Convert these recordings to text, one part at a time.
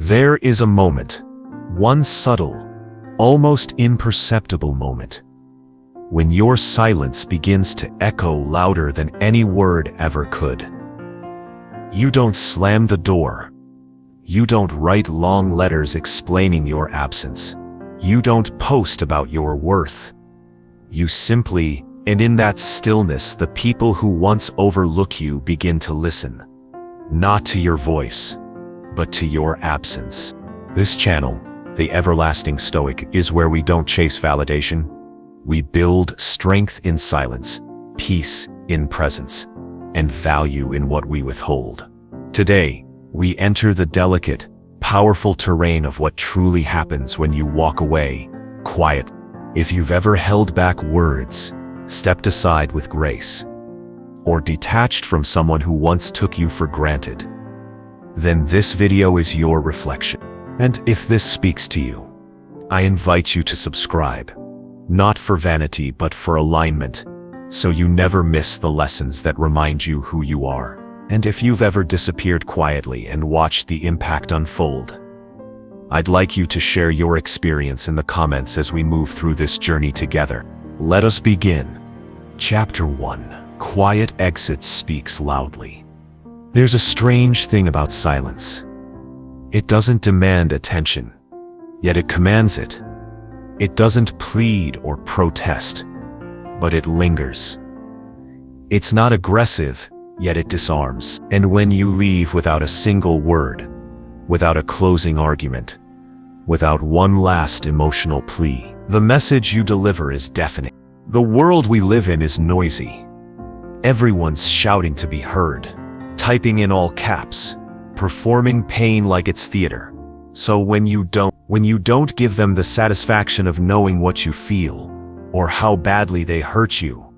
There is a moment, one subtle, almost imperceptible moment, when your silence begins to echo louder than any word ever could. You don't slam the door. You don't write long letters explaining your absence. You don't post about your worth. You simply, and in that stillness, the people who once overlook you begin to listen, not to your voice, but to your absence. This channel, The Everlasting Stoic, is where we don't chase validation. We build strength in silence, peace in presence, and value in what we withhold. Today, we enter the delicate, powerful terrain of what truly happens when you walk away, quiet. If you've ever held back words, stepped aside with grace, or detached from someone who once took you for granted, then this video is your reflection. And if this speaks to you, I invite you to subscribe, not for vanity but for alignment, so you never miss the lessons that remind you who you are. And if you've ever disappeared quietly and watched the impact unfold, I'd like you to share your experience in the comments as we move through this journey together. Let us begin. Chapter 1. Quiet Exit Speaks Loudly. There's a strange thing about silence. It doesn't demand attention, yet it commands it. It doesn't plead or protest, but it lingers. It's not aggressive, yet it disarms. And when you leave without a single word, without a closing argument, without one last emotional plea, the message you deliver is deafening. The world we live in is noisy. Everyone's shouting to be heard, typing in all caps, performing pain like it's theater. So when you don't give them the satisfaction of knowing what you feel, or how badly they hurt you,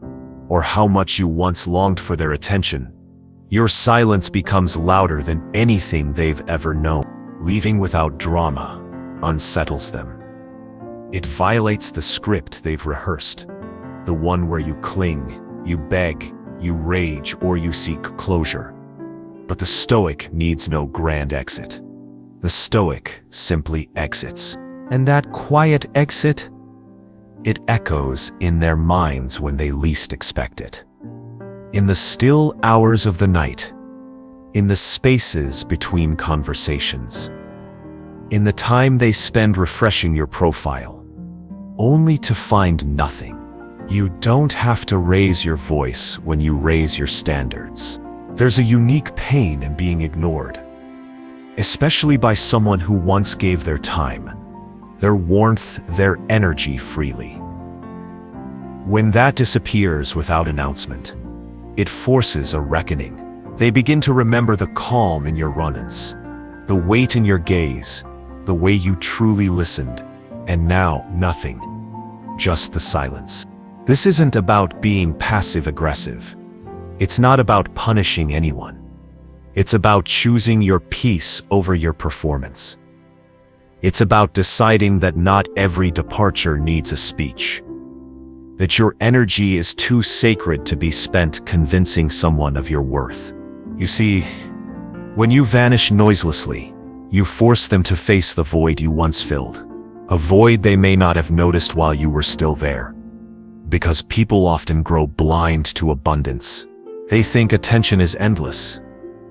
or how much you once longed for their attention, your silence becomes louder than anything they've ever known. Leaving without drama unsettles them. It violates the script they've rehearsed, the one where you cling, you beg, you rage, or you seek closure. But the Stoic needs no grand exit. The Stoic simply exits. And that quiet exit, it echoes in their minds when they least expect it. In the still hours of the night, in the spaces between conversations, in the time they spend refreshing your profile, only to find nothing. You don't have to raise your voice when you raise your standards. There's a unique pain in being ignored, especially by someone who once gave their time, their warmth, their energy freely. When that disappears without announcement, it forces a reckoning. They begin to remember the calm in your run-ins, the weight in your gaze, the way you truly listened, and now nothing, just the silence. This isn't about being passive-aggressive. It's not about punishing anyone. It's about choosing your peace over your performance. It's about deciding that not every departure needs a speech, that your energy is too sacred to be spent convincing someone of your worth. You see, when you vanish noiselessly, you force them to face the void you once filled, a void they may not have noticed while you were still there. Because people often grow blind to abundance. They think attention is endless,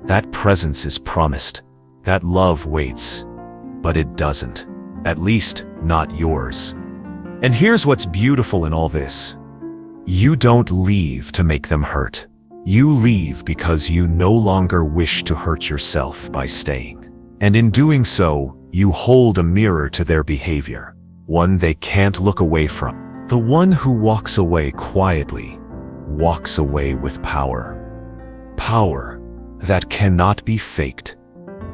that presence is promised, that love waits, but it doesn't, at least not yours. And here's what's beautiful in all this. You don't leave to make them hurt. You leave because you no longer wish to hurt yourself by staying. And in doing so, you hold a mirror to their behavior, one they can't look away from. The one who walks away quietly walks away with power. Power that cannot be faked,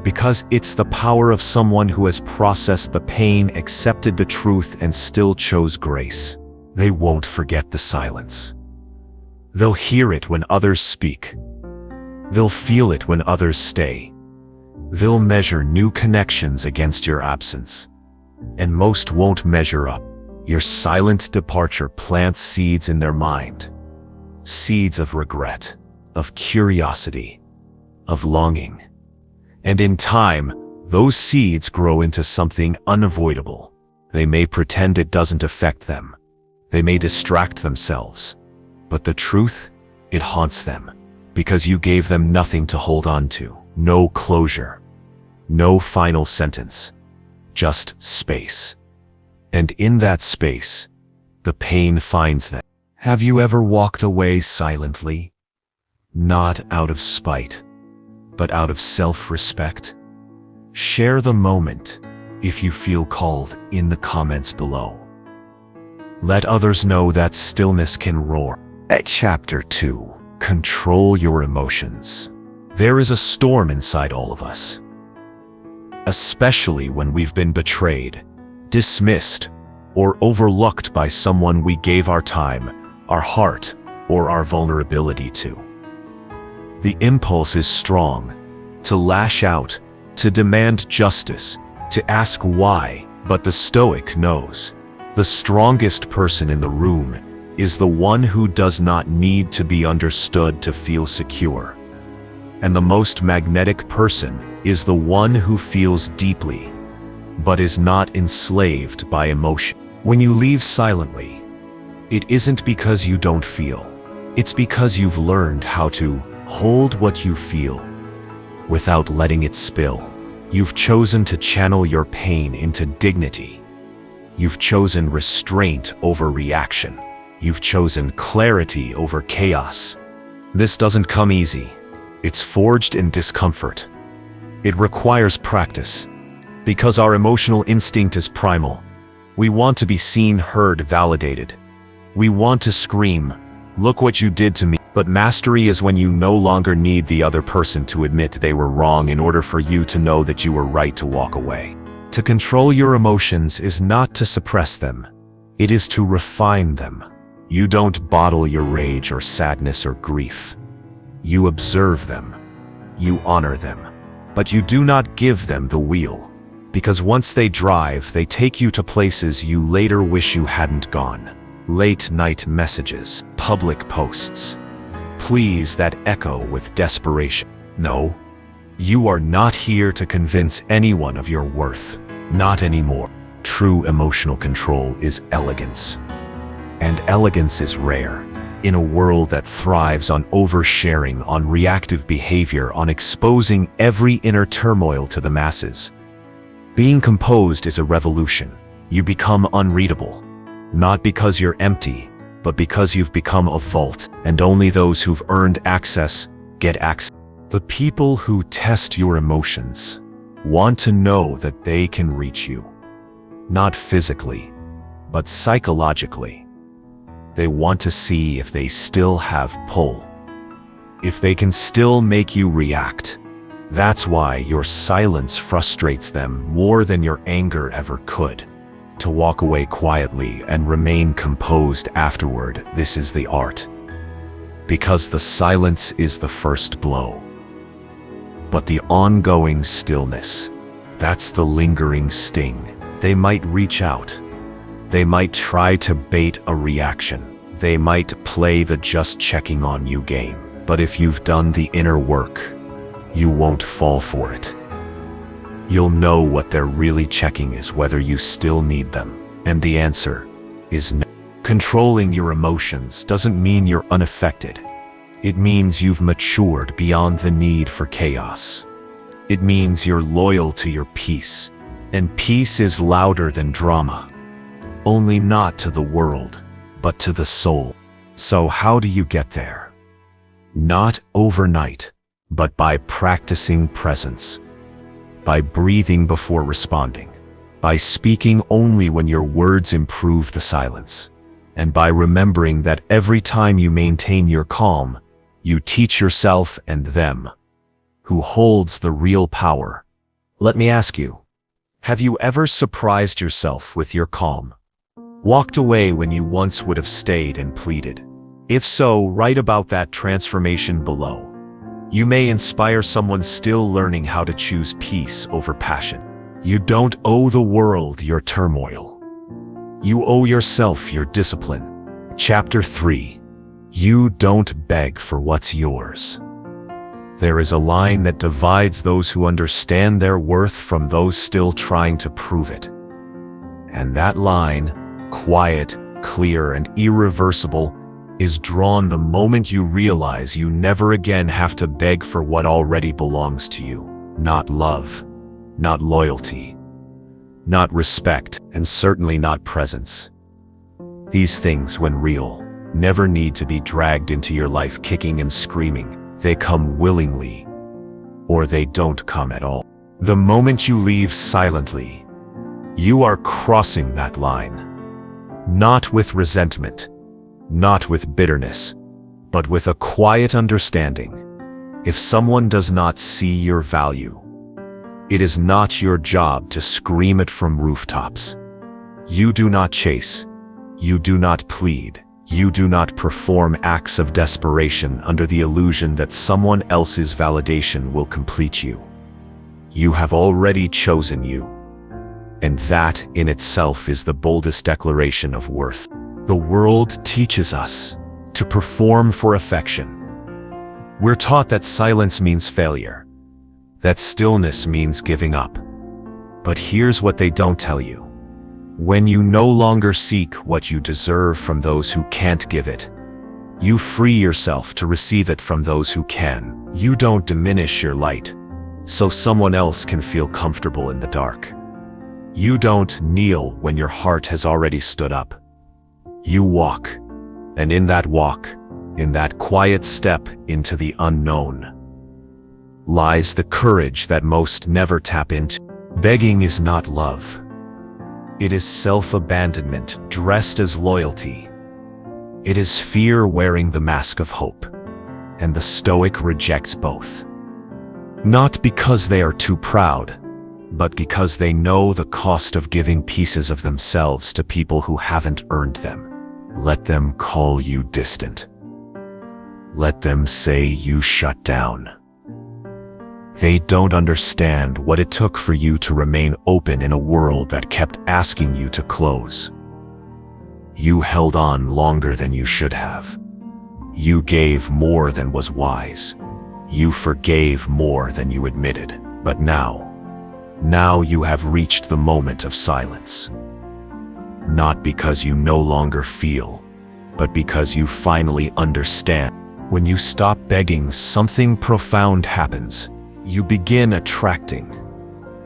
because it's the power of someone who has processed the pain, accepted the truth, and still chose grace. They won't forget the silence. They'll hear it when others speak. They'll feel it when others stay. They'll measure new connections against your absence, and most won't measure up. Your silent departure plants seeds in their mind, seeds of regret, of curiosity, of longing. And in time, Those seeds grow into something unavoidable. They may pretend it doesn't affect them. They may distract themselves. But the truth, it haunts them. Because you gave them nothing to hold on to. No closure. No final sentence. Just space. And in that space, the pain finds them. Have you ever walked away silently? Not out of spite, but out of self-respect? Share the moment, if you feel called, in the comments below. Let others know that stillness can roar. At Chapter 2, Control Your Emotions. There is a storm inside all of us. Especially when we've been betrayed, dismissed, or overlooked by someone we gave our time, our heart, or our vulnerability to. The impulse is strong, to lash out, to demand justice, to ask why, but the Stoic knows. The strongest person in the room is the one who does not need to be understood to feel secure. And the most magnetic person is the one who feels deeply, but is not enslaved by emotion. When you leave silently, it isn't because you don't feel. It's because you've learned how to hold what you feel without letting it spill. You've chosen to channel your pain into dignity. You've chosen restraint over reaction. You've chosen clarity over chaos. This doesn't come easy. It's forged in discomfort. It requires practice. Because our emotional instinct is primal. We want to be seen, heard, validated. We want to scream, "Look what you did to me." But mastery is when you no longer need the other person to admit they were wrong in order for you to know that you were right to walk away. To control your emotions is not to suppress them. It is to refine them. You don't bottle your rage or sadness or grief. You observe them. You honor them. But you do not give them the wheel. Because once they drive, they take you to places you later wish you hadn't gone. Late-night messages, public posts, pleas that echo with desperation. No, you are not here to convince anyone of your worth. Not anymore. True emotional control is elegance. And elegance is rare. In a world that thrives on oversharing, on reactive behavior, on exposing every inner turmoil to the masses. Being composed is a revolution. You become unreadable. Not because you're empty, but because you've become a vault, and only those who've earned access get access. The people who test your emotions want to know that they can reach you. Not physically, but psychologically. They want to see if they still have pull. If they can still make you react. That's why your silence frustrates them more than your anger ever could. To walk away quietly and remain composed afterward, this is the art. Because the silence is the first blow. But the ongoing stillness, that's the lingering sting. They might reach out. They might try to bait a reaction. They might play the just checking on you game. But if you've done the inner work, you won't fall for it. You'll know what they're really checking is whether you still need them. And the answer is no. Controlling your emotions doesn't mean you're unaffected. It means you've matured beyond the need for chaos. It means you're loyal to your peace. And peace is louder than drama. Only not to the world, but to the soul. So how do you get there? Not overnight, but by practicing presence. By breathing before responding. By speaking only when your words improve the silence. And by remembering that every time you maintain your calm, you teach yourself and them who holds the real power. Let me ask you, have you ever surprised yourself with your calm? Walked away when you once would have stayed and pleaded? If so, write about that transformation below. You may inspire someone still learning how to choose peace over passion. You don't owe the world your turmoil. You owe yourself your discipline. Chapter 3. You don't beg for what's yours. There is a line that divides those who understand their worth from those still trying to prove it. And that line, quiet, clear, and irreversible, is drawn the moment you realize you never again have to beg for what already belongs to you. Not love, not loyalty, not respect, and certainly not presence. These things, when real, never need to be dragged into your life kicking and screaming. They come willingly, or they don't come at all. The moment you leave silently, you are crossing that line. Not with resentment, not with bitterness, but with a quiet understanding. If someone does not see your value, it is not your job to scream it from rooftops. You do not chase, you do not plead, you do not perform acts of desperation under the illusion that someone else's validation will complete you. You have already chosen you, and that in itself is the boldest declaration of worth. The world teaches us to perform for affection. We're taught that silence means failure, that stillness means giving up. But here's what they don't tell you. When you no longer seek what you deserve from those who can't give it, you free yourself to receive it from those who can. You don't diminish your light, so someone else can feel comfortable in the dark. You don't kneel when your heart has already stood up. You walk, and in that walk, in that quiet step into the unknown, lies the courage that most never tap into. Begging is not love. It is self-abandonment dressed as loyalty. It is fear wearing the mask of hope, and the Stoic rejects both. Not because they are too proud, but because they know the cost of giving pieces of themselves to people who haven't earned them. Let them call you distant. Let them say you shut down. They don't understand what it took for you to remain open in a world that kept asking you to close. You held on longer than you should have. You gave more than was wise. You forgave more than you admitted. But now you have reached the moment of silence. Not because you no longer feel, but because you finally understand. When you stop begging, something profound happens. You begin attracting,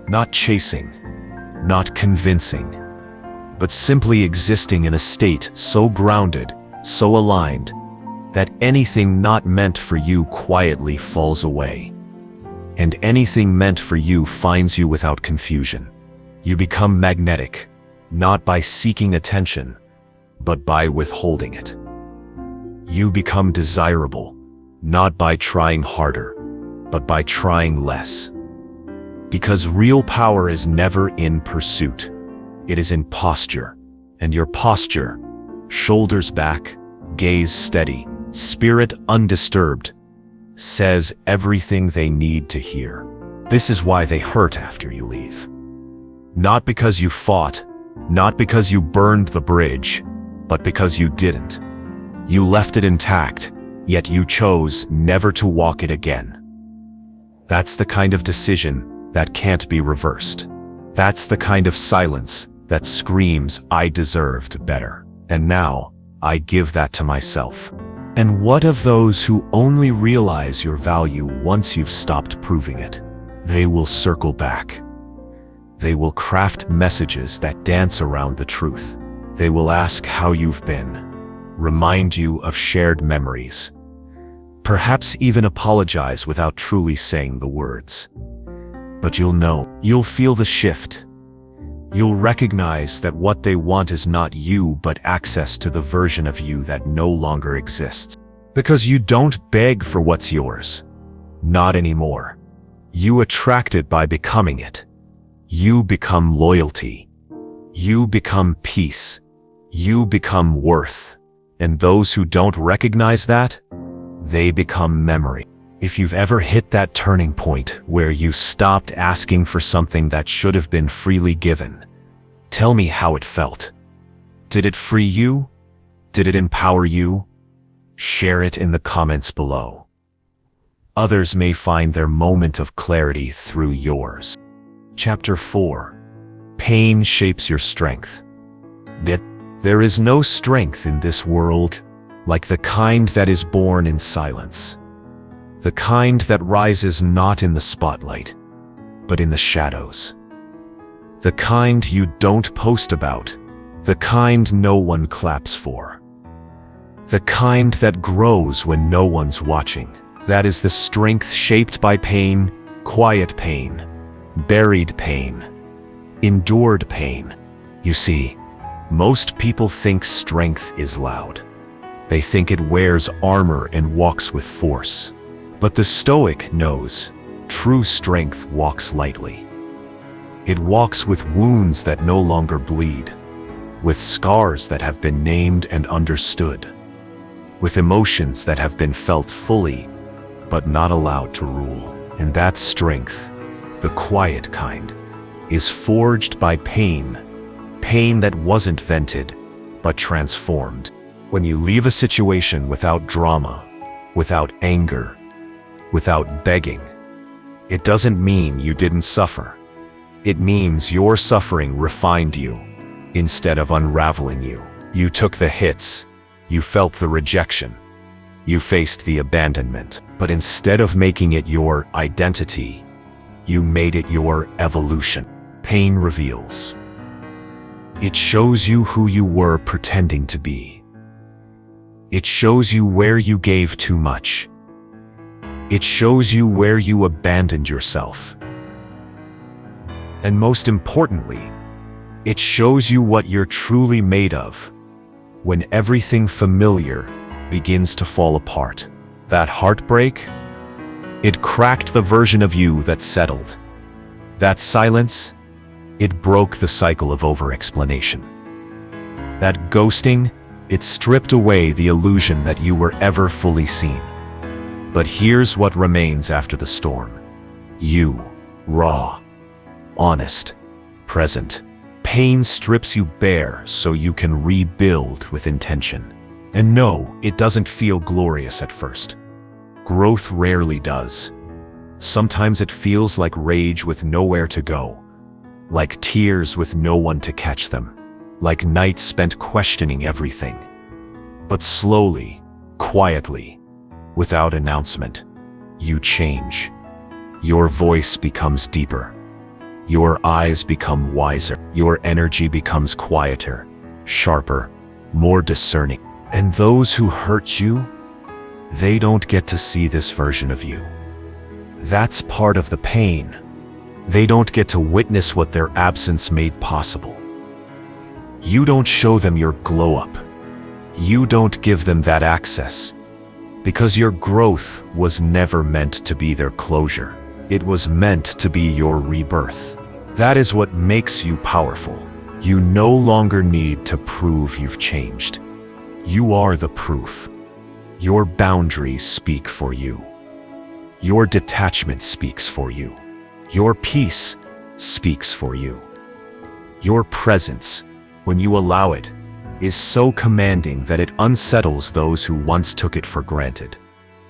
not chasing, not convincing, but simply existing in a state so grounded, so aligned, that anything not meant for you quietly falls away. And anything meant for you finds you without confusion. You become magnetic, not by seeking attention, but by withholding it. You become desirable, not by trying harder, but by trying less. Because real power is never in pursuit. It is in posture. And your posture, shoulders back, gaze steady, spirit undisturbed, says everything they need to hear. This is why they hurt after you leave. Not because you fought, not because you burned the bridge, but because you didn't. You left it intact, yet you chose never to walk it again. That's the kind of decision that can't be reversed. That's the kind of silence that screams, I deserved better. And now, I give that to myself. And what of those who only realize your value once you've stopped proving it? They will circle back. They will craft messages that dance around the truth. They will ask how you've been, remind you of shared memories, perhaps even apologize without truly saying the words. But you'll know, you'll feel the shift. You'll recognize that what they want is not you, but access to the version of you that no longer exists. Because you don't beg for what's yours. Not anymore. You attract it by becoming it. You become loyalty. You become peace. You become worth. And those who don't recognize that, they become memory. If you've ever hit that turning point where you stopped asking for something that should have been freely given, tell me how it felt. Did it free you? Did it empower you? Share it in the comments below. Others may find their moment of clarity through yours. Chapter 4. Pain shapes your strength. There is no strength in this world like the kind that is born in silence. The kind that rises not in the spotlight, but in the shadows. The kind you don't post about, the kind no one claps for. The kind that grows when no one's watching. That is the strength shaped by pain, quiet pain, buried pain, endured pain. You see, most people think strength is loud. They think it wears armor and walks with force. But the Stoic knows true strength walks lightly. It walks with wounds that no longer bleed, with scars that have been named and understood, with emotions that have been felt fully, but not allowed to rule. And that strength, the quiet kind, is forged by pain, pain that wasn't vented, but transformed. When you leave a situation without drama, without anger, without begging, it doesn't mean you didn't suffer. It means your suffering refined you. Instead of unraveling you, you took the hits, you felt the rejection, you faced the abandonment. But instead of making it your identity, you made it your evolution. Pain reveals. It shows you who you were pretending to be. It shows you where you gave too much. It shows you where you abandoned yourself. And most importantly, it shows you what you're truly made of when everything familiar begins to fall apart. That heartbreak, it cracked the version of you that settled. That silence, it broke the cycle of over-explanation. That ghosting, it stripped away the illusion that you were ever fully seen. But here's what remains after the storm. You, raw, honest, present. Pain strips you bare so you can rebuild with intention. And no, it doesn't feel glorious at first. Growth rarely does. Sometimes it feels like rage with nowhere to go, like tears with no one to catch them, like nights spent questioning everything. But slowly, quietly, without announcement, you change. Your voice becomes deeper. Your eyes become wiser. Your energy becomes quieter, sharper, more discerning. And those who hurt you, they don't get to see this version of you. That's part of the pain. They don't get to witness what their absence made possible. You don't show them your glow-up. You don't give them that access. Because your growth was never meant to be their closure. It was meant to be your rebirth. That is what makes you powerful. You no longer need to prove you've changed. You are the proof. Your boundaries speak for you. Your detachment speaks for you. Your peace speaks for you. Your presence, when you allow it, is so commanding that it unsettles those who once took it for granted.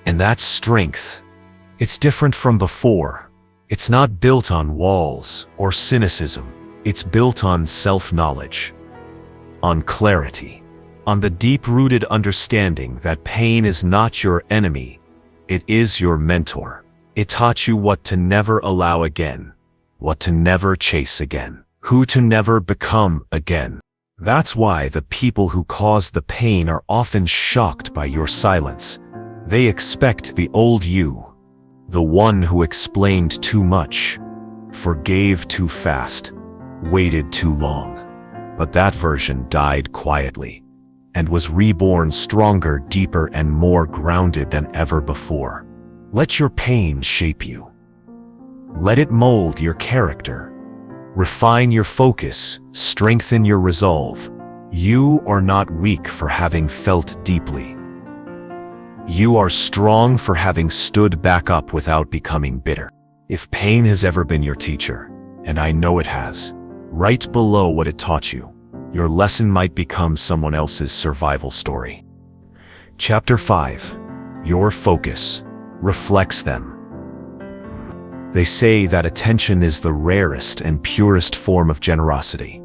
And that strength, it's different from before. It's not built on walls or cynicism. It's built on self-knowledge, on clarity, on the deep-rooted understanding that pain is not your enemy, it is your mentor. It taught you what to never allow again, what to never chase again, who to never become again. That's why the people who cause the pain are often shocked by your silence. They expect the old you, the one who explained too much, forgave too fast, waited too long. But that version died quietly and was reborn stronger, deeper, and more grounded than ever before. Let your pain shape you. Let it mold your character. Refine your focus, strengthen your resolve. You are not weak for having felt deeply. You are strong for having stood back up without becoming bitter. If pain has ever been your teacher, and I know it has, write below what it taught you. Your lesson might become someone else's survival story. Chapter 5. Your focus. reflects them. They say that attention is the rarest and purest form of generosity.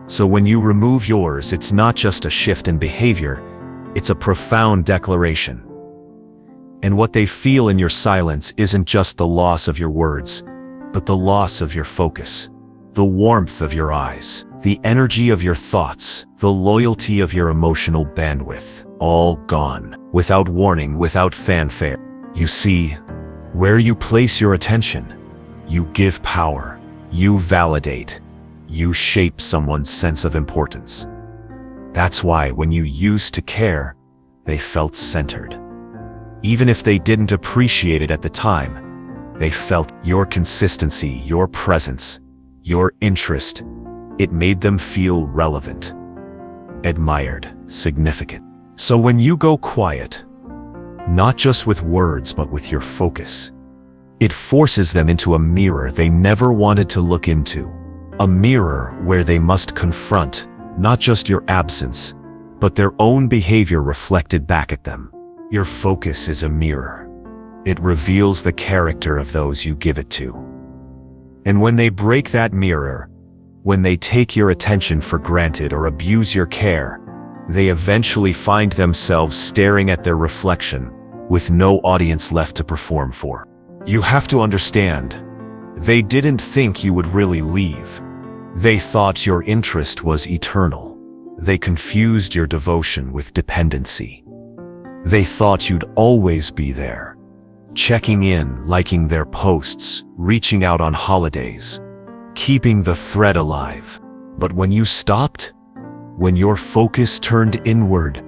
So when you remove yours, it's not just a shift in behavior, it's a profound declaration. And what they feel in your silence isn't just the loss of your words, but the loss of your focus, the warmth of your eyes, the energy of your thoughts, the loyalty of your emotional bandwidth, all gone, without warning, without fanfare. You see, where you place your attention, you give power, you validate, you shape someone's sense of importance. That's why when you used to care, they felt centered. Even if they didn't appreciate it at the time, they felt your consistency, your presence, your interest. It made them feel relevant, admired, significant. So when you go quiet, not just with words but with your focus, it forces them into a mirror they never wanted to look into. A mirror where they must confront not just your absence, but their own behavior reflected back at them. Your focus is a mirror. It reveals the character of those you give it to. And when they break that mirror, when they take your attention for granted or abuse your care, they eventually find themselves staring at their reflection with no audience left to perform for. You have to understand, they didn't think you would really leave. They thought your interest was eternal. They confused your devotion with dependency. They thought you'd always be there, checking in, liking their posts, reaching out on holidays, keeping the thread alive. But when you stopped, when your focus turned inward,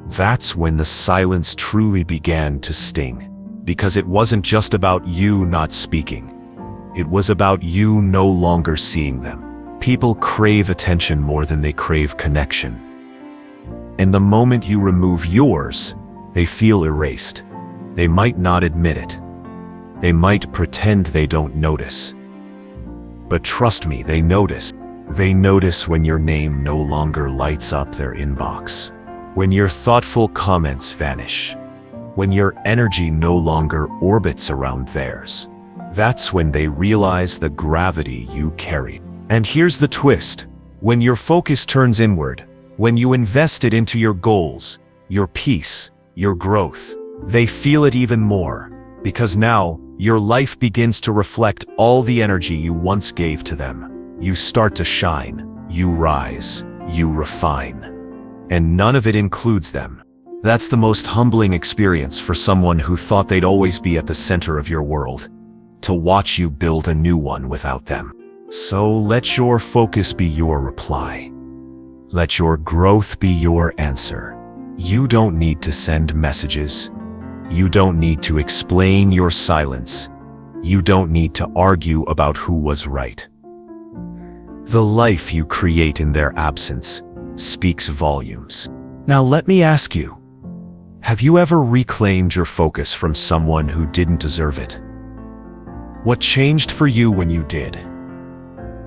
that's when the silence truly began to sting. Because it wasn't just about you not speaking. It was about you no longer seeing them. People crave attention more than they crave connection. And the moment you remove yours, they feel erased. They might not admit it. They might pretend they don't notice. But trust me, they notice. They notice when your name no longer lights up their inbox, when your thoughtful comments vanish, when your energy no longer orbits around theirs. That's when they realize the gravity you carry. And here's the twist. When your focus turns inward, when you invest it into your goals, your peace, your growth, they feel it even more. Because now, your life begins to reflect all the energy you once gave to them. You start to shine, you rise, you refine. And none of it includes them. That's the most humbling experience for someone who thought they'd always be at the center of your world, to watch you build a new one without them. So let your focus be your reply. Let your growth be your answer. You don't need to send messages. You don't need to explain your silence. You don't need to argue about who was right. The life you create in their absence speaks volumes. Now let me ask you, have you ever reclaimed your focus from someone who didn't deserve it? What changed for you when you did?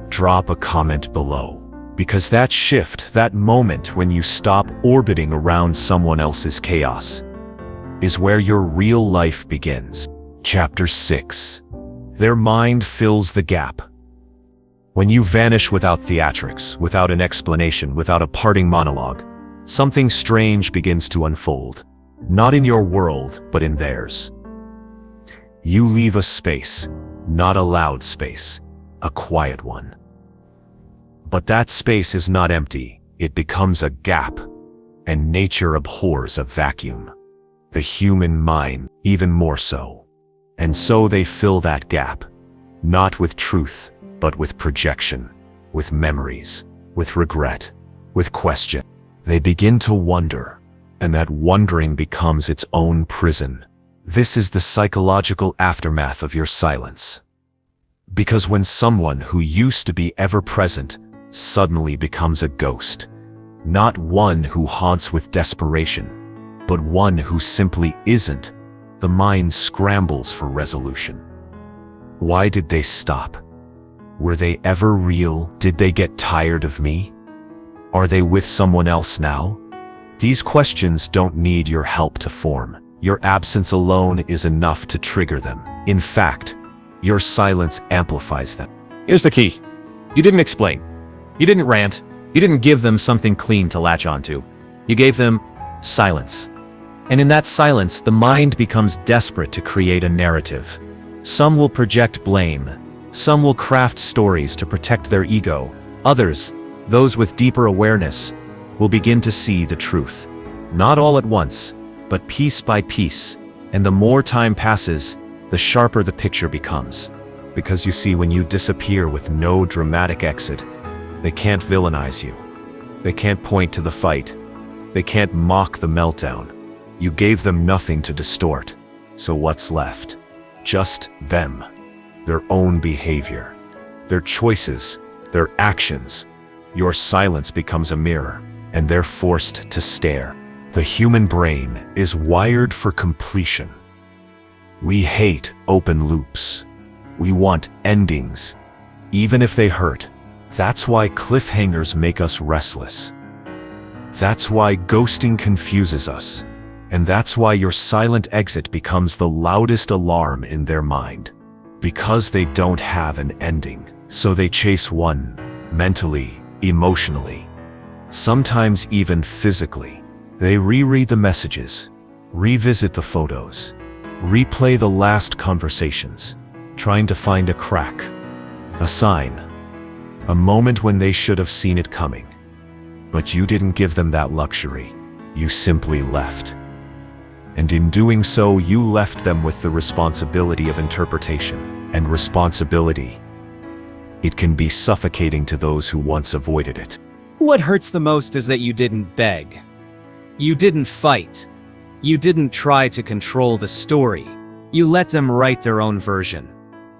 Drop a comment below, because that shift, that moment when you stop orbiting around someone else's chaos, is where your real life begins. Chapter 6. Their mind fills the gap. When you vanish without theatrics, without an explanation, without a parting monologue, something strange begins to unfold. Not in your world, but in theirs. You leave a space, not a loud space, a quiet one. But that space is not empty, it becomes a gap, and nature abhors a vacuum. The human mind, even more so. And so they fill that gap, not with truth, but with projection, with memories, with regret, with question. They begin to wonder, and that wondering becomes its own prison. This is the psychological aftermath of your silence. Because when someone who used to be ever present suddenly becomes a ghost, not one who haunts with desperation, but one who simply isn't, the mind scrambles for resolution. Why did they stop? Were they ever real? Did they get tired of me? Are they with someone else now? These questions don't need your help to form. Your absence alone is enough to trigger them. In fact, your silence amplifies them. Here's the key. You didn't explain. You didn't rant. You didn't give them something clean to latch onto. You gave them silence. And in that silence, the mind becomes desperate to create a narrative. Some will project blame. Some will craft stories to protect their ego. Others, those with deeper awareness, will begin to see the truth. Not all at once, but piece by piece. And the more time passes, the sharper the picture becomes. Because you see, when you disappear with no dramatic exit, they can't villainize you. They can't point to the fight. They can't mock the meltdown. You gave them nothing to distort. So what's left? Just them. Their own behavior. Their choices. Their actions. Your silence becomes a mirror, and they're forced to stare. The human brain is wired for completion. We hate open loops. We want endings, even if they hurt. That's why cliffhangers make us restless. That's why ghosting confuses us. And that's why your silent exit becomes the loudest alarm in their mind. Because they don't have an ending. So they chase one, mentally, emotionally, sometimes even physically. They reread the messages, revisit the photos, replay the last conversations, trying to find a crack, a sign, a moment when they should have seen it coming. But you didn't give them that luxury. You simply left. And in doing so, you left them with the responsibility of interpretation. And responsibility, it can be suffocating to those who once avoided it. What hurts the most is that you didn't beg. You didn't fight. You didn't try to control the story. You let them write their own version.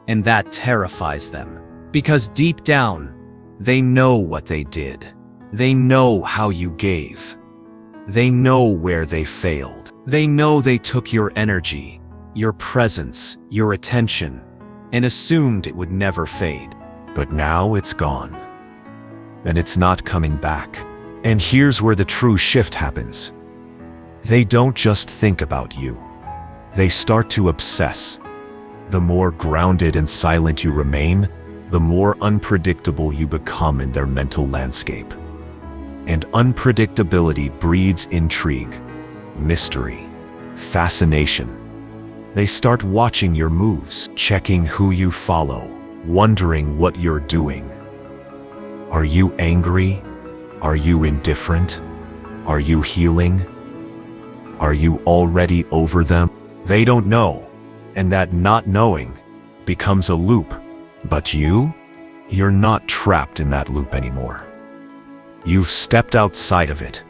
And that terrifies them. Because deep down, they know what they did. They know how you gave. They know where they failed. They know they took your energy, your presence, your attention, and assumed it would never fade. But now it's gone. And it's not coming back. And here's where the true shift happens. They don't just think about you. They start to obsess. The more grounded and silent you remain, the more unpredictable you become in their mental landscape. And unpredictability breeds intrigue, mystery, fascination. They start watching your moves, checking who you follow, wondering what you're doing. Are you angry? Are you indifferent? Are you healing? Are you already over them? They don't know, and that not knowing becomes a loop. But you're not trapped in that loop anymore. You've stepped outside of it.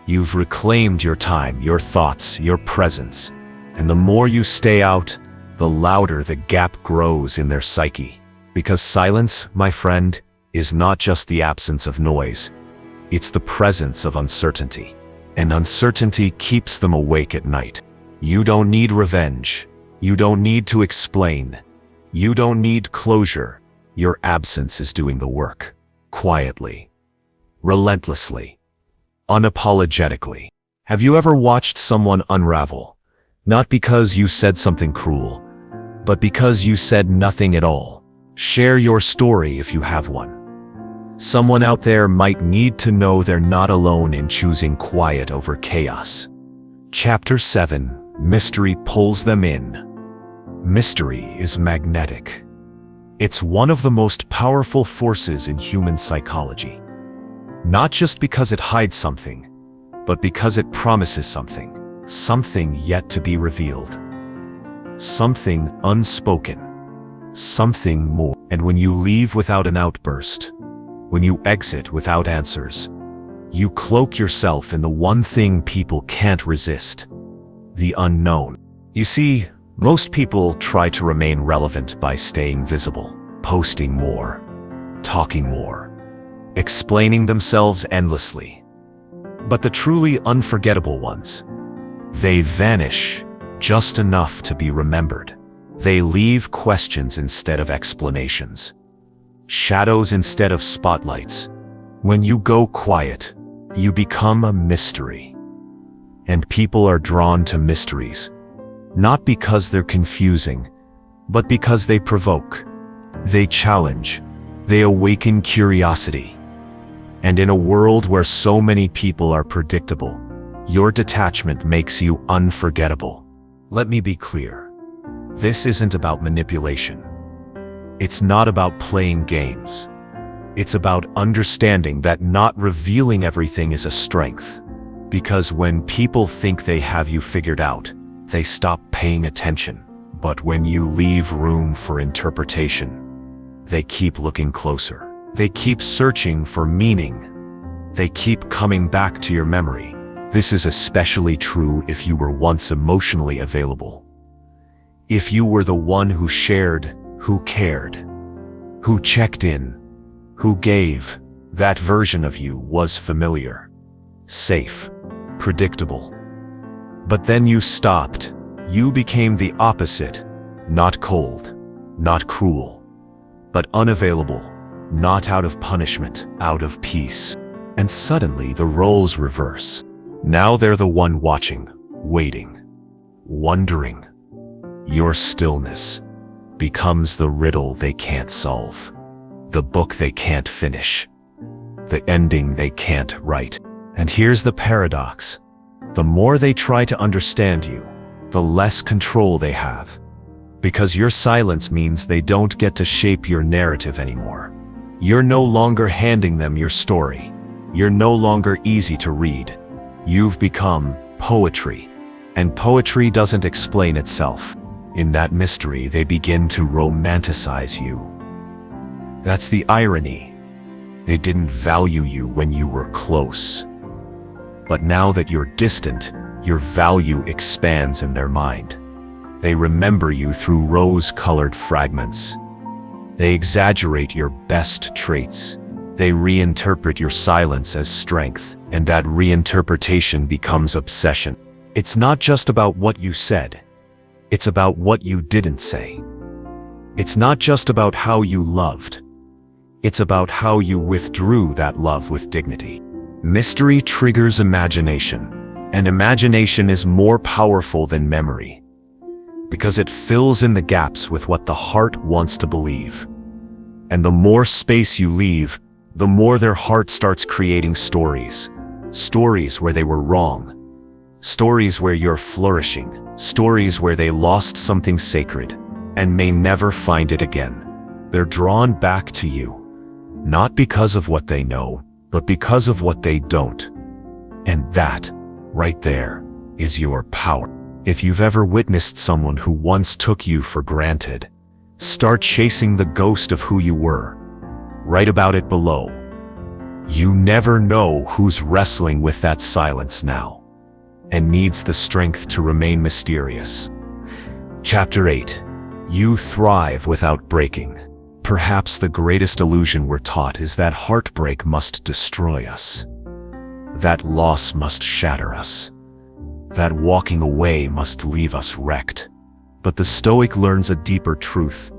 You've reclaimed your time, your thoughts, your presence. And the more you stay out, the louder the gap grows in their psyche. Because silence, my friend, is not just the absence of noise. It's the presence of uncertainty. And uncertainty keeps them awake at night. You don't need revenge. You don't need to explain. You don't need closure. Your absence is doing the work. Quietly. Relentlessly. Unapologetically. Have you ever watched someone unravel? Not because you said something cruel, but because you said nothing at all. Share your story if you have one. Someone out there might need to know they're not alone in choosing quiet over chaos. Chapter 7. Mystery pulls them in. Mystery is magnetic. It's one of the most powerful forces in human psychology. Not just because it hides something, but because it promises something. Something yet to be revealed. Something unspoken. Something more. And when you leave without an outburst, when you exit without answers, you cloak yourself in the one thing people can't resist: the unknown. You see, most people try to remain relevant by staying visible, posting more, talking more, explaining themselves endlessly. But the truly unforgettable ones, they vanish just enough to be remembered. They leave questions instead of explanations, shadows instead of spotlights. When you go quiet, you become a mystery. And people are drawn to mysteries, not because they're confusing, but because they provoke, they challenge, they awaken curiosity. And in a world where so many people are predictable, your detachment makes you unforgettable. Let me be clear. This isn't about manipulation. It's not about playing games. It's about understanding that not revealing everything is a strength. Because when people think they have you figured out, they stop paying attention. But when you leave room for interpretation, they keep looking closer. They keep searching for meaning. They keep coming back to your memory. This is especially true if you were once emotionally available. If you were the one who shared, who cared, who checked in, who gave, that version of you was familiar, safe, predictable. But then you stopped. You became the opposite, not cold, not cruel, but unavailable, not out of punishment, out of peace. And suddenly the roles reverse. Now they're the one watching, waiting, wondering. Your stillness becomes the riddle they can't solve, the book they can't finish, the ending they can't write. And here's the paradox. The more they try to understand you, the less control they have. Because your silence means they don't get to shape your narrative anymore. You're no longer handing them your story. You're no longer easy to read. You've become poetry. And poetry doesn't explain itself. In that mystery, they begin to romanticize you. That's the irony. They didn't value you when you were close. But now that you're distant, your value expands in their mind. They remember you through rose-colored fragments. They exaggerate your best traits. They reinterpret your silence as strength, and that reinterpretation becomes obsession. It's not just about what you said. It's about what you didn't say. It's not just about how you loved. It's about how you withdrew that love with dignity. Mystery triggers imagination, and imagination is more powerful than memory, because it fills in the gaps with what the heart wants to believe. And the more space you leave, the more their heart starts creating stories. Stories where they were wrong. Stories where you're flourishing. Stories where they lost something sacred and may never find it again. They're drawn back to you, not because of what they know, but because of what they don't. And that, right there, is your power. If you've ever witnessed someone who once took you for granted, start chasing the ghost of who you were. Write about it below. You never know who's wrestling with that silence now, and needs the strength to remain mysterious. Chapter 8. You thrive without breaking. Perhaps the greatest illusion we're taught is that heartbreak must destroy us. That loss must shatter us. That walking away must leave us wrecked. But the Stoic learns a deeper truth.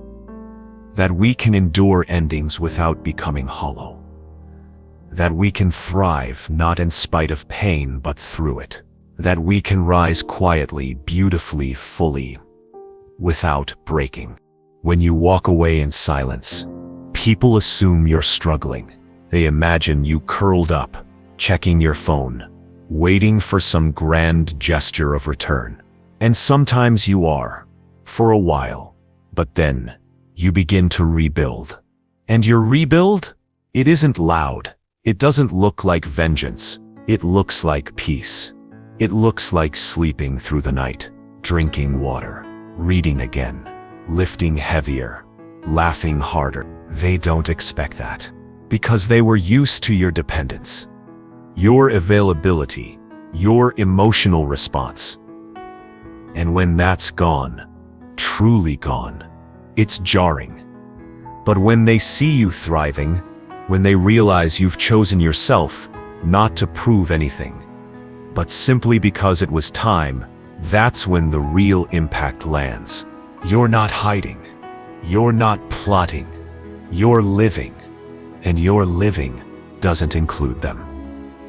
That we can endure endings without becoming hollow. That we can thrive not in spite of pain but through it. That we can rise quietly, beautifully, fully, without breaking. When you walk away in silence, people assume you're struggling. They imagine you curled up, checking your phone, waiting for some grand gesture of return. And sometimes you are, for a while, but then you begin to rebuild. And your rebuild? It isn't loud. It doesn't look like vengeance. It looks like peace. It looks like sleeping through the night, drinking water, reading again, lifting heavier, laughing harder. They don't expect that, because they were used to your dependence, your availability, your emotional response. And when that's gone, truly gone, it's jarring. But when they see you thriving, when they realize you've chosen yourself, not to prove anything, but simply because it was time, that's when the real impact lands. You're not hiding. You're not plotting. You're living. And your living doesn't include them.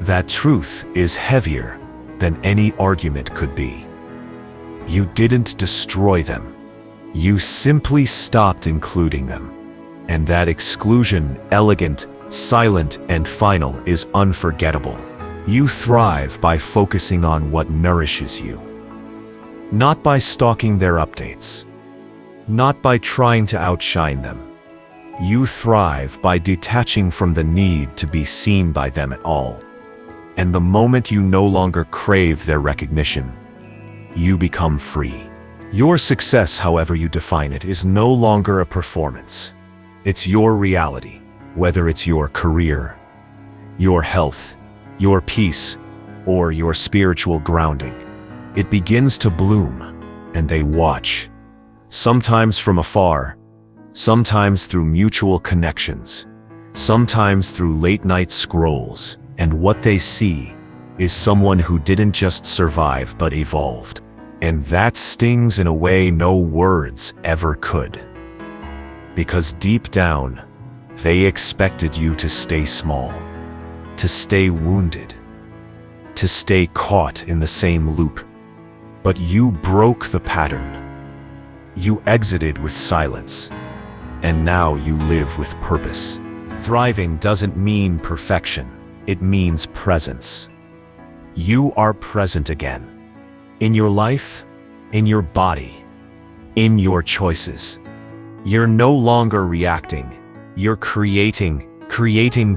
That truth is heavier than any argument could be. You didn't destroy them. You simply stopped including them. And that exclusion, elegant, silent, and final, is unforgettable. You thrive by focusing on what nourishes you, not by stalking their updates, not by trying to outshine them. You thrive by detaching from the need to be seen by them at all. And the moment you no longer crave their recognition, you become free. Your success, however you define it, is no longer a performance. It's your reality, whether it's your career, your health, your peace, or your spiritual grounding. It begins to bloom, and they watch, sometimes from afar, sometimes through mutual connections, sometimes through late-night scrolls, and what they see is someone who didn't just survive but evolved. And that stings in a way no words ever could. Because deep down, they expected you to stay small, to stay wounded, to stay caught in the same loop. But you broke the pattern. You exited with silence, and now you live with purpose. Thriving doesn't mean perfection, it means presence. You are present again. In your life, in your body, in your choices. You're no longer reacting. You're creating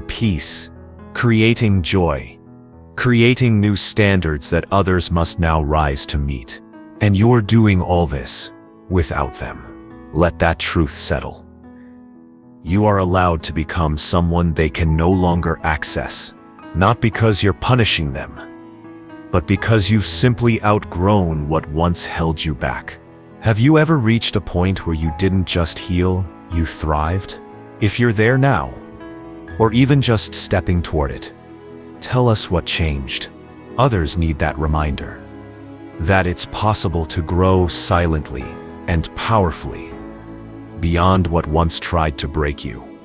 peace, creating joy, creating new standards that others must now rise to meet. And you're doing all this without them. Let that truth settle. You are allowed to become someone they can no longer access, not because you're punishing them, but because you've simply outgrown what once held you back. Have you ever reached a point where you didn't just heal, you thrived? If you're there now, or even just stepping toward it, tell us what changed. Others need that reminder, that it's possible to grow silently and powerfully beyond what once tried to break you.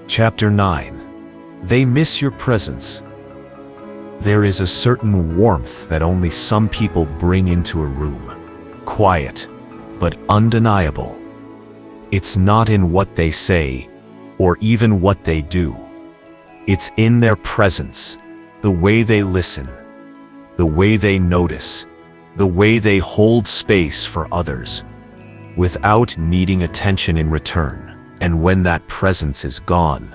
Chapter 9. They miss your presence. There is a certain warmth that only some people bring into a room. Quiet, but undeniable. It's not in what they say, or even what they do. It's in their presence, the way they listen, the way they notice, the way they hold space for others, without needing attention in return. And when that presence is gone,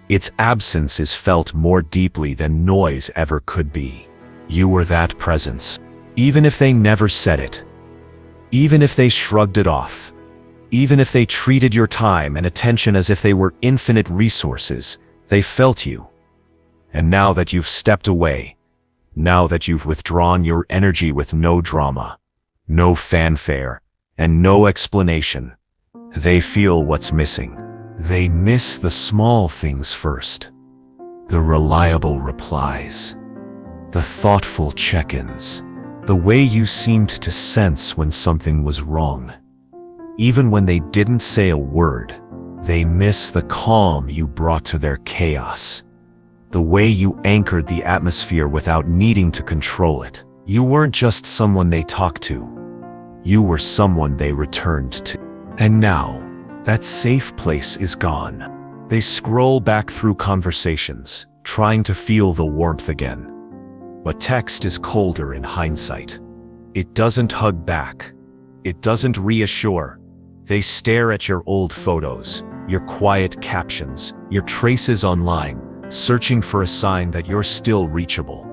its absence is felt more deeply than noise ever could be. You were that presence. Even if they never said it, even if they shrugged it off, even if they treated your time and attention as if they were infinite resources, they felt you. And now that you've stepped away, now that you've withdrawn your energy with no drama, no fanfare, and no explanation, they feel what's missing. They miss the small things first. The reliable replies, the thoughtful check-ins, the way you seemed to sense when something was wrong. Even when they didn't say a word, they miss the calm you brought to their chaos. The way you anchored the atmosphere without needing to control it. You weren't just someone they talked to. You were someone they returned to. And now, that safe place is gone. They scroll back through conversations, trying to feel the warmth again. But text is colder in hindsight. It doesn't hug back. It doesn't reassure. They stare at your old photos, your quiet captions, your traces online, searching for a sign that you're still reachable.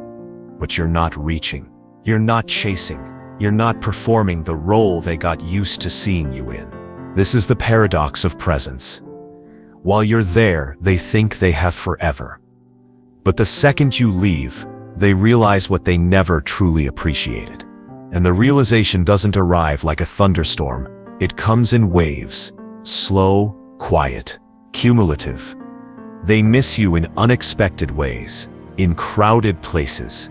But you're not reaching. You're not chasing. You're not performing the role they got used to seeing you in. This is the paradox of presence. While you're there, they think they have forever. But the second you leave, they realize what they never truly appreciated. And the realization doesn't arrive like a thunderstorm. It comes in waves, slow, quiet, cumulative. They miss you in unexpected ways, in crowded places,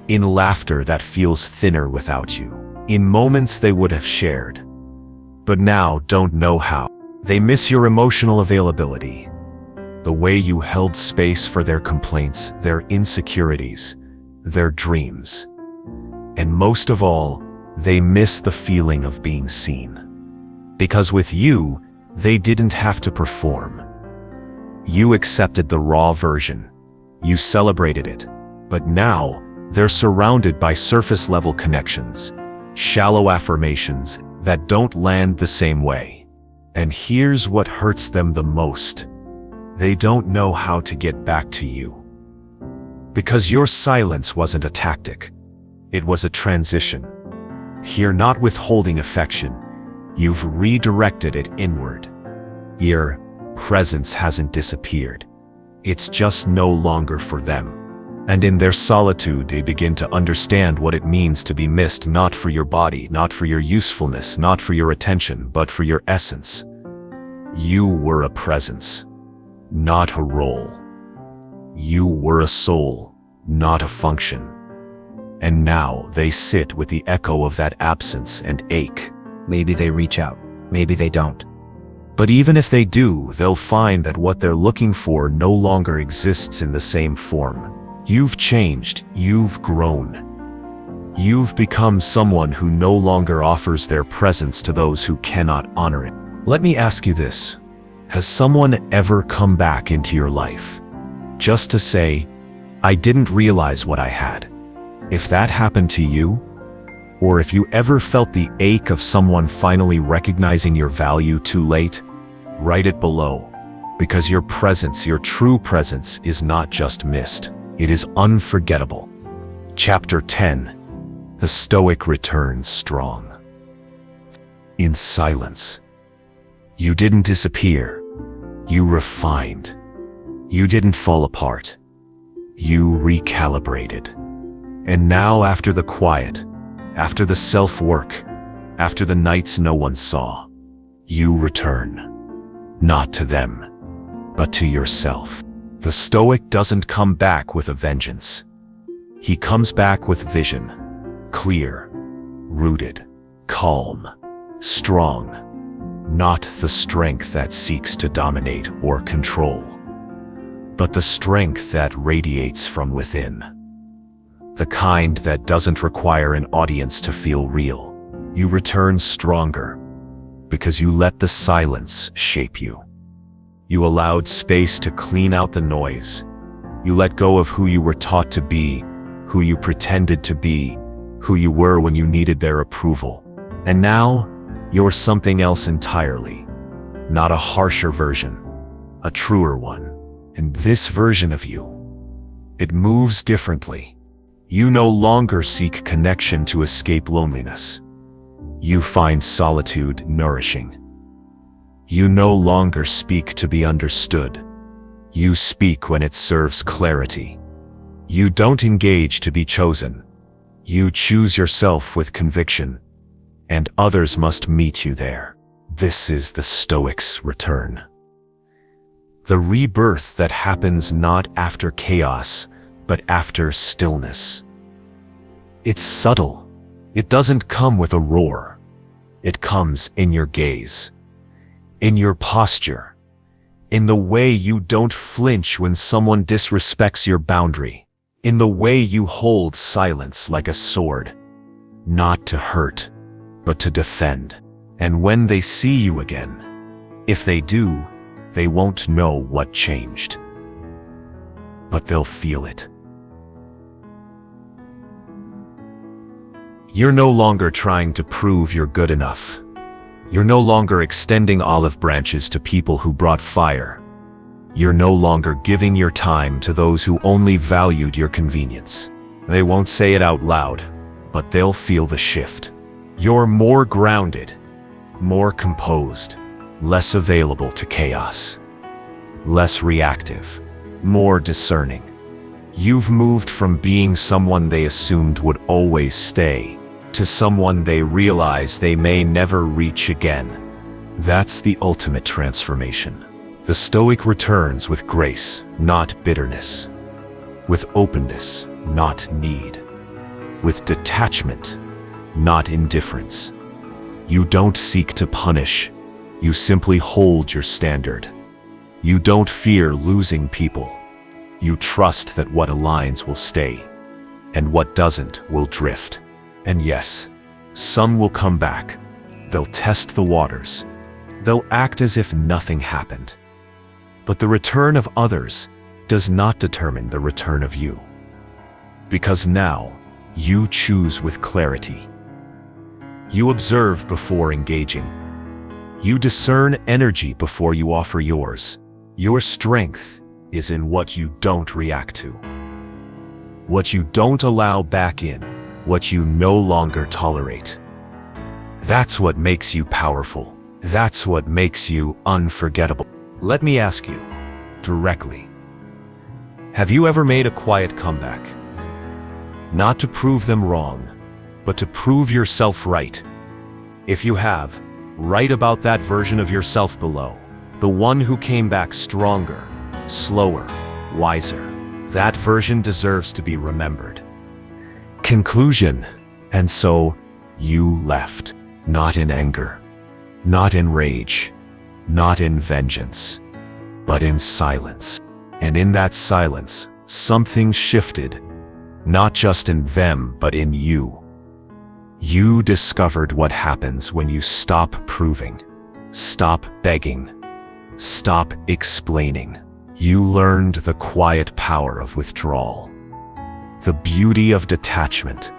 in laughter that feels thinner without you, in moments they would have shared, but now don't know how. They miss your emotional availability, the way you held space for their complaints, their insecurities, their dreams. And most of all, they miss the feeling of being seen. Because with you, they didn't have to perform. You accepted the raw version. You celebrated it. But now, they're surrounded by surface-level connections, shallow affirmations that don't land the same way. And here's what hurts them the most. They don't know how to get back to you. Because your silence wasn't a tactic. It was a transition. You're not withholding affection. You've redirected it inward. Your presence hasn't disappeared. It's just no longer for them. And in their solitude, they begin to understand what it means to be missed, not for your body, not for your usefulness, not for your attention, but for your essence. You were a presence, not a role. You were a soul, not a function. And now they sit with the echo of that absence and ache. Maybe they reach out, maybe they don't. But even if they do, they'll find that what they're looking for no longer exists in the same form. You've changed, you've grown. You've become someone who no longer offers their presence to those who cannot honor it. Let me ask you this. Has someone ever come back into your life just to say, I didn't realize what I had? If that happened to you, or if you ever felt the ache of someone finally recognizing your value too late, write it below. Because your presence, your true presence, is not just missed. It is unforgettable. Chapter 10. The Stoic returns strong. In silence. You didn't disappear. You refined. You didn't fall apart. You recalibrated. And now, after the quiet, after the self-work, after the nights no one saw, you return. Not to them, but to yourself. The Stoic doesn't come back with a vengeance. He comes back with vision, clear, rooted, calm, strong. Not the strength that seeks to dominate or control, but the strength that radiates from within. The kind that doesn't require an audience to feel real. You return stronger because you let the silence shape you. You allowed space to clean out the noise. You let go of who you were taught to be, who you pretended to be, who you were when you needed their approval. And now, you're something else entirely. Not a harsher version, a truer one. And this version of you, it moves differently. You no longer seek connection to escape loneliness. You find solitude nourishing. You no longer speak to be understood. You speak when it serves clarity. You don't engage to be chosen. You choose yourself with conviction, and others must meet you there. This is the Stoic's return. The rebirth that happens not after chaos, but after stillness. It's subtle. It doesn't come with a roar. It comes in your gaze, in your posture, in the way you don't flinch when someone disrespects your boundary, in the way you hold silence like a sword, not to hurt, but to defend. And when they see you again, if they do, they won't know what changed, but they'll feel it. You're no longer trying to prove you're good enough. You're no longer extending olive branches to people who brought fire. You're no longer giving your time to those who only valued your convenience. They won't say it out loud, but they'll feel the shift. You're more grounded, more composed, less available to chaos, less reactive, more discerning. You've moved from being someone they assumed would always stay to someone they realize they may never reach again. That's the ultimate transformation. The Stoic returns with grace, not bitterness, with openness, not need, with detachment, not indifference. You don't seek to punish, you simply hold your standard. You don't fear losing people. You trust that what aligns will stay. and what doesn't will drift. And yes, some will come back. They'll test the waters. They'll act as if nothing happened. But the return of others does not determine the return of you. Because now, you choose with clarity. You observe before engaging. You discern energy before you offer yours. Your strength is in what you don't react to. What you don't allow back in, what you no longer tolerate. That's what makes you powerful. That's what makes you unforgettable. Let me ask you, directly, have you ever made a quiet comeback? Not to prove them wrong, but to prove yourself right. If you have, write about that version of yourself below. The one who came back stronger, slower, wiser. That version deserves to be remembered. Conclusion. And so, you left. Not in anger, not in rage, not in vengeance, but in silence. And in that silence, something shifted, not just in them, but in you. You discovered what happens when you stop proving, stop begging, stop explaining. You learned the quiet power of withdrawal, the beauty of detachment,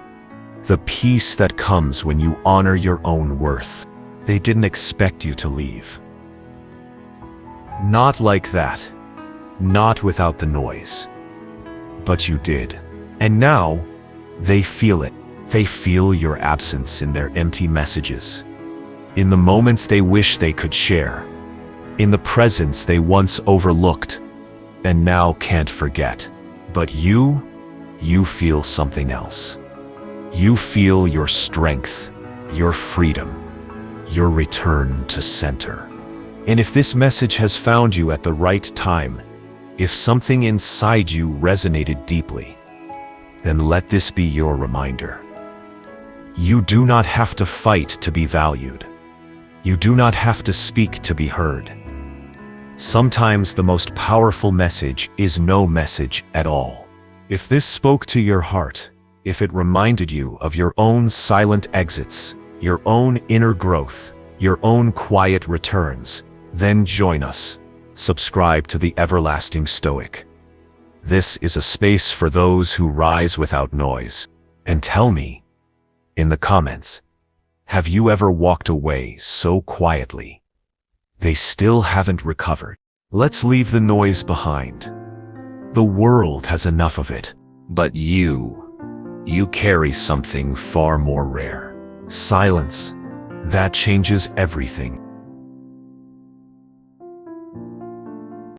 the peace that comes when you honor your own worth. They didn't expect you to leave. Not like that. Not without the noise. But you did. And now, they feel it. They feel your absence in their empty messages, in the moments they wish they could share, in the presence they once overlooked and now can't forget. But you feel something else. You feel your strength, your freedom, your return to center. And if this message has found you at the right time, if something inside you resonated deeply, then let this be your reminder. You do not have to fight to be valued. You do not have to speak to be heard. Sometimes the most powerful message is no message at all. If this spoke to your heart, if it reminded you of your own silent exits, your own inner growth, your own quiet returns, then join us. Subscribe to the Everlasting Stoic. This is a space for those who rise without noise. And tell me, in the comments, have you ever walked away so quietly they still haven't recovered? Let's leave the noise behind. The world has enough of it. But you carry something far more rare. Silence. That changes everything.